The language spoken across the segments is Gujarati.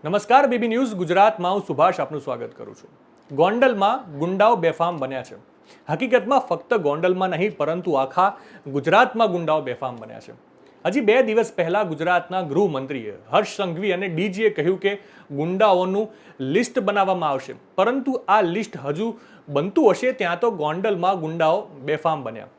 નમસ્કાર બીબી ન્યૂઝ ગુજરાતમાં હું સુભાષ આપનું સ્વાગત કરું છું. ગોંડલમાં ગુંડાઓ બેફામ બન્યા છે. હકીકતમાં ફક્ત ગોંડલમાં નહીં પરંતુ આખા ગુજરાતમાં ગુંડાઓ બેફામ બન્યા છે. હજી 2 દિવસ પહેલા ગુજરાતના ગૃહમંત્રીએ હર્ષ સંઘવી અને ડીજીએ કહ્યું કે ગુંડાઓનું લિસ્ટ બનાવવામાં આવશે, પરંતુ આ લિસ્ટ હજુ બનતું હશે ત્યાં તો ગોંડલમાં ગુંડાઓ બેફામ બન્યા.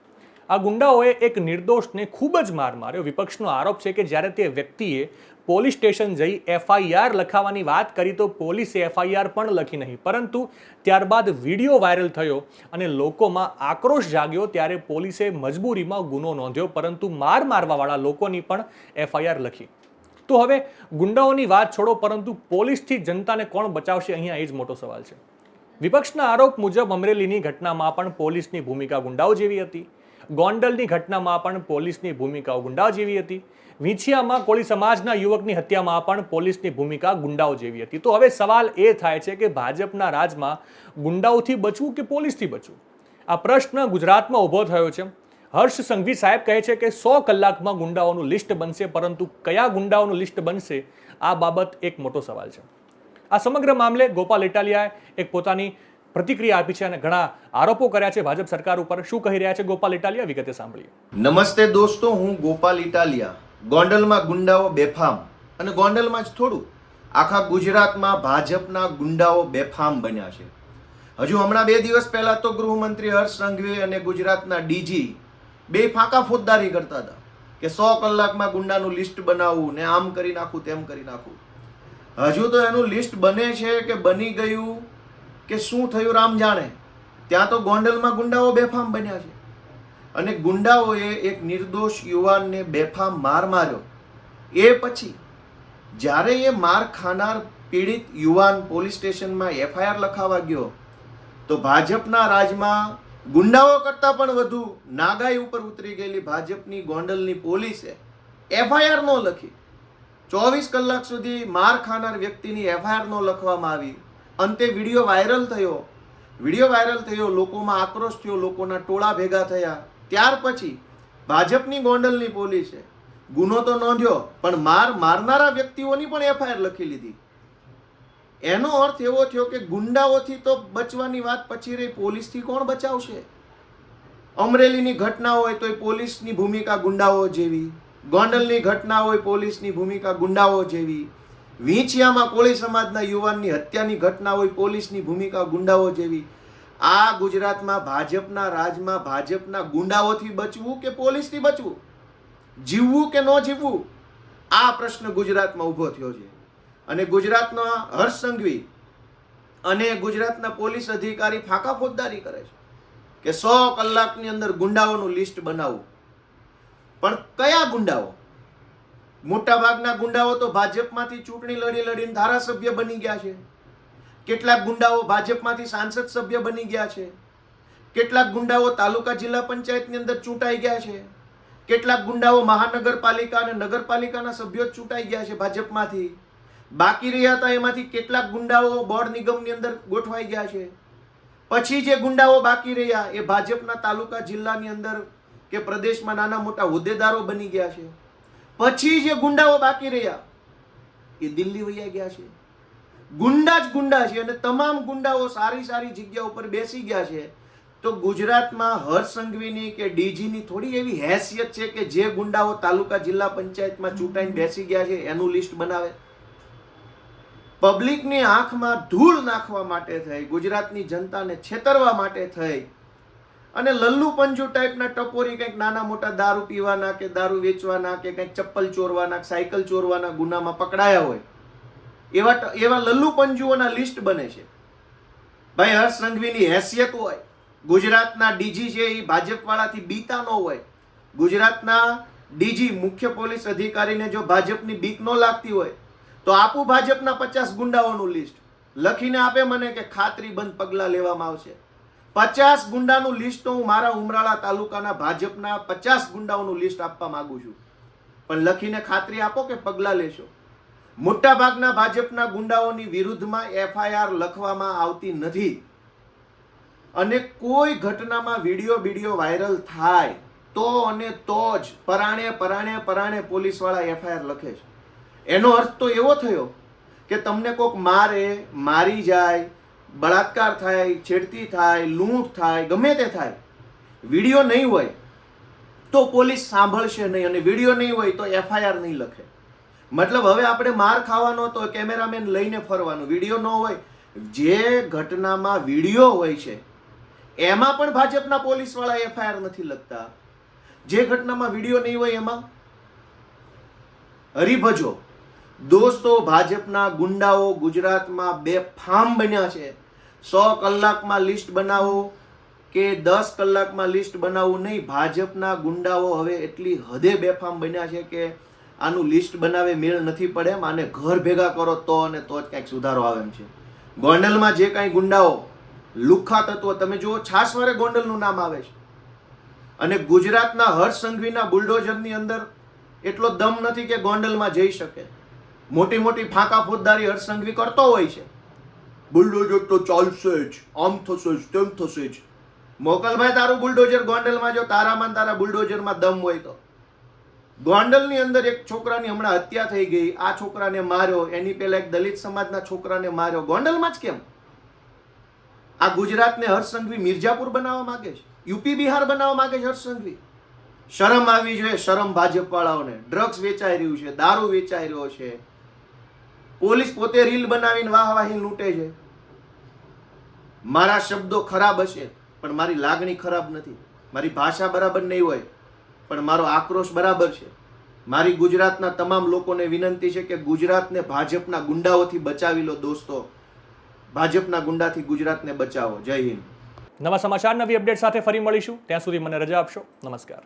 આ ગુંડાઓએ એક નિર્દોષને ખૂબ જ માર માર્યો. વિપક્ષનો આરોપ છે કે જ્યારે તે વ્યક્તિએ પોલીસ સ્ટેશન જઈ એફઆઈઆર લખાવવાની વાત કરી તો પોલીસે એફઆઈઆર પણ લખી નહીં, પરંતુ ત્યારબાદ વિડીયો વાયરલ થયો અને લોકોમાં આક્રોશ જાગ્યો ત્યારે પોલીસે મજબૂરીમાં ગુનો નોંધ્યો, પરંતુ માર મારવાવાળા લોકોની પણ એફઆઈઆર લખી. તો હવે ગુંડાઓની વાત છોડો, પરંતુ પોલીસથી જનતાને કોણ બચાવશે, અહીંયા એ જ મોટો સવાલ છે. વિપક્ષના આરોપ મુજબ અમરેલીની ઘટનામાં પણ પોલીસની ભૂમિકા ગુંડાઓ જેવી હતી. ગોંડલની ઘટનામાં પણ પોલીસની ભૂમિકા ગુંડાઓ જેવી હતી. વિંછિયામાં કોળી સમાજના યુવકની હત્યામાં પણ પોલીસની ભૂમિકા ગુંડાઓ જેવી હતી. તો હવે સવાલ એ થાય છે કે ભાજપના રાજમાં ગુંડાઓથી બચવું કે પોલીસથી બચવું? આ પ્રશ્ન ગુજરાતમાં ઊભો થયો છે. હર્ષ સંઘવી સાહેબ કહે છે કે 100 કલાકમાં ગુંડાઓનું લિસ્ટ બનશે, પરંતુ કયા ગુંડાઓનું લિસ્ટ બનશે આ બાબત એક મોટો સવાલ છે. આ સમગ્ર મામલે ગોપાલ ઇટાલિયાએ એક પોતાની પ્રતિક્રિયા આપી છે અને ઘણા આરોપો કર્યા છે ભાજપ સરકાર ઉપર. શું કહી રહ્યા છે ગોપાલ ઇટાલિયા, વિગતે સાંભળીએ. નમસ્તે દોસ્તો, હું ગોપાલ ઇટાલિયા. ગોંડલમાં ગુંડાઓ બેફામ, અને ગોંડલમાં જ થોડું, આખા ગુજરાતમાં ભાજપના ગુંડાઓ બેફામ બન્યા છે. હજુ હમણાં 2 દિવસ પહેલા તો ગૃહમંત્રી હર્ષ સંઘવી અને ગુજરાતના ડીજી બે ફાંકા ફોજદારી કરતા હતા કે 100 કલાકમાં ગુંડાનું લિસ્ટ બનાવવું ને આમ કરી નાખું તેમ કરી નાખું. હજુ તો એનું લિસ્ટ બને છે કે બની ગયું કે શું થયું રામ જાણે. ત્યાં તો ગોંડલમાં ગુંડાઓ બેફામ બન્યા છે અને ગુંડાઓએ એક નિર્દોષ યુવાનને બેફામ માર માર્યો. એ પછી જ્યારે એ માર ખાનાર પીડિત યુવાન પોલીસ સ્ટેશનમાં એફઆઈઆર લખાવા ગયો તો ભાજપના રાજમાં ગુંડાઓ કરતાં પણ વધુ નાગાઈ ઉપર ઉતરી ગયેલી ભાજપની ગોંડલની પોલીસે એફઆઈઆર ન લખી. 24 કલાક સુધી માર ખાનાર વ્યક્તિની એફઆઈઆર ન લખવામાં આવી. અંતે વિડીયો વાયરલ થયો, લોકોમાં આક્રોશ થયો, લોકોના ટોળા ભેગા થયા. ત્યાર પછી ભાજપની ગોંડલની પોલીસે ગુનો તો નોંધ્યો, પણ મારનારા વ્યક્તિઓની પણ એફઆઈઆર લખી લીધી. એનો અર્થ એવો થયો કે ગુંડાઓથી તો બચવાની વાત પછી રહી, પોલીસથી કોણ બચાવશે? અમરેલીની ઘટના હોય તો પોલીસની ભૂમિકા ગુંડાઓ જેવી, ગોંડલની ઘટના હોય પોલીસની ભૂમિકા ગુંડાઓ જેવી, વિંછિયામાં કોળી સમાજના યુવાનની હત્યાની ઘટના હોય પોલીસની ભૂમિકા ગુંડાઓ જેવી. આ ગુજરાતમાં ભાજપના રાજમાં ભાજપના ગુંડાઓથી બચવું કે પોલીસથી બચવું? જીવવું કે ન જીવવું? આ પ્રશ્ન ગુજરાતમાં ઊભો થયો છે. અને ગુજરાતના હર્ષ સંઘવી અને ગુજરાતના પોલીસ અધિકારી ફાંકા ફોજદારી કરે છે કે 100 કલાકની અંદર ગુંડાઓનું લિસ્ટ બનાવવું. પણ કયા ગુંડાઓ? મોટા ભાગના ગુંડાઓ તો ભાજપમાંથી ચૂંટણી લડીને ધારાસભ્ય બની ગયા છે. કેટલાક ગુંડાઓ ભાજપમાંથી સાંસદ સભ્ય બની ગયા છે. કેટલાક ગુંડાઓ તાલુકા જિલ્લા પંચાયતની અંદર ચૂંટાઈ ગયા છે. કેટલાક ગુંડાઓ મહાનગરપાલિકા અને નગરપાલિકાના સભ્યો ચૂંટાઈ ગયા છે ભાજપમાંથી. બાકી રહ્યા હતા એમાંથી કેટલાક ગુંડાઓ બોર્ડ નિગમની અંદર ગોઠવાઈ ગયા છે. પછી જે ગુંડાઓ બાકી રહ્યા એ ભાજપના તાલુકા જિલ્લાની અંદર કે પ્રદેશમાં નાના મોટા હોદ્દેદારો બની ગયા છે. પછી જે ગુંડાઓ બાકી રહ્યા એ દિલ્હી વયા ગયા છે. ગુંડા જ ગુંડા છે અને તમામ ગુંડાઓ સારી જગ્યા ઉપર બેસી ગયા છે. તો ગુજરાતમાં હર્ષ સંઘવીની કે ડીજીની થોડી એવી હેસિયત છે કે જે ગુંડાઓ તાલુકા જિલ્લા પંચાયતમાં ચૂંટાઈને બેસી ગયા છે એનું લિસ્ટ બનાવે? પબ્લિકની આંખમાં ધૂળ નાખવા માટે થઈ, ગુજરાતની જનતાને છેતરવા માટે થઈ અને લલ્લુ પંજુ ટાઈપના ટપોરી કંઈક નાના મોટા દારૂ પીવાના કે દારૂ વેચવાના કે કંઈક ચપ્પલ ચોરવાના, સાયકલ ચોરવાના ગુનામાં પકડાયા હોય એવા લલ્લુ પંજુઓના લિસ્ટ બને છે. ભાઈ હર્ષ સંઘવીની હેસિયત હોય, ગુજરાતના ડીજી છે એ ભાજપવાળાથી બીતા ન હોય, ગુજરાતના ડીજી મુખ્ય પોલીસ અધિકારીને જો ભાજપની બીક ન લાગતી હોય તો આપું ભાજપના 50 ગુંડાઓનું લિસ્ટ લખીને આપે મને કે ખાતરીબંધ પગલાં લેવામાં આવશે. 50 ગુંડાનું લિસ્ટ તો હું મારા ઉમરાળા તાલુકાના ભાજપના 50 ગુંડાઓનું લિસ્ટ આપવા માંગુ છું, પણ લખીને ખાતરી આપો કે પગલાં લેશો. મોટા ભાગના ભાજપના ગુંડાઓની વિરુદ્ધમાં એફઆઈઆર લખવામાં આવતી નથી અને કોઈ ઘટનામાં વિડીયો વાયરલ થાય તો અને તો જ પરાણે પોલીસવાળા એફઆઈઆર લખે છે. એનો અર્થ તો એવો થયો કે તમને કોઈક મારે, મારી જાય, બળાત્કાર થાય, છેડતી થાય, લૂંટ થાય, ગમે તે થાય, વિડીયો નહીં હોય તો પોલીસ સાંભળશે નહીં, અને વિડીયો નહીં હોય તો FIR નહીં લખે. મતલબ હવે આપણે માર ખાવાનો તો કેમેરામેન લઈને ફરવાનું, વિડીયો ન હોય. જે ઘટનામાં વિડીયો હોય છે એમાં પણ ભાજપના પોલીસવાળા FIR નથી લખતા. જે ઘટનામાં વિડીયો નહીં હોય એમાં હરિભજો. દોસ્તો, ભાજપના ગુંડાઓ ગુજરાતમાં બેફામ બન્યા છે. 100 કલાકમાં લિસ્ટ બનાવો કે 10 કલાકમાં લિસ્ટ બનાવવું નહીં, ભાજપના ગુંડાઓ હવે એટલી હદે બેફામ બન્યા છે કે આનું લિસ્ટ બનાવે મેળ નથી પડે એમ. આને ઘર ભેગા કરો તો અને તો જ કંઈક સુધારો આવે એમ છે. ગોંડલમાં જે કાંઈ ગુંડાઓ, લુખ્ખા તત્વો, તમે જુઓ, છાસવારે ગોંડલનું નામ આવે છે. અને ગુજરાતના હર્ષ સંઘવીના બુલડોઝરની અંદર એટલો દમ નથી કે ગોંડલમાં જઈ શકે. મોટી મોટી ફાંકા ફોજદારી હર્ષ સંઘવી કરતો હોય છે. બુલડોઝર તો ચાલશે જ, આમ થશે જ, તેમ થશે જ. મોકલભાઈ તારું બુલડોઝર ગોંડલમાં, જો તારામાં તારા બુલડોઝરમાં દમ હોય તો. ગોંડલની અંદર એક છોકરાની હમણાં હત્યા થઈ ગઈ. આ છોકરાને માર્યો, એની પહેલા એક દલિત સમાજના છોકરાને માર્યો. ગોંડલમાં જ કેમ? આ ગુજરાતને હર્ષ સંઘવી મિર્જાપુર બનાવવા માંગે છે, યુપી બિહાર બનાવવા માંગે છે હર્ષ સંઘવી. શરમ આવી જોઈએ, શરમ ભાજપ વાળાઓને. ડ્રગ્સ વેચાઈ રહ્યું છે, દારૂ વેચાઈ રહ્યો છે, પોલીસ પોતે રીલ બનાવીને વાહવાહી લૂંટે છે. મારા શબ્દો ખરાબ હશે પણ મારી લાગણી ખરાબ નથી. મારી ભાષા બરાબર નહીં હોય પણ મારો આક્રોશ બરાબર છે. મારી ગુજરાતના તમામ લોકોને વિનંતી છે કે ગુજરાતને ભાજપના ગુંડાઓથી બચાવી લો દોસ્તો. ભાજપના ગુંડાથી ગુજરાતને બચાવો. જય હિન્દ. નવા સમાચાર, નવી અપડેટ સાથે ફરી મળીશું. ત્યાં સુધી મને રજા આપશો. નમસ્કાર.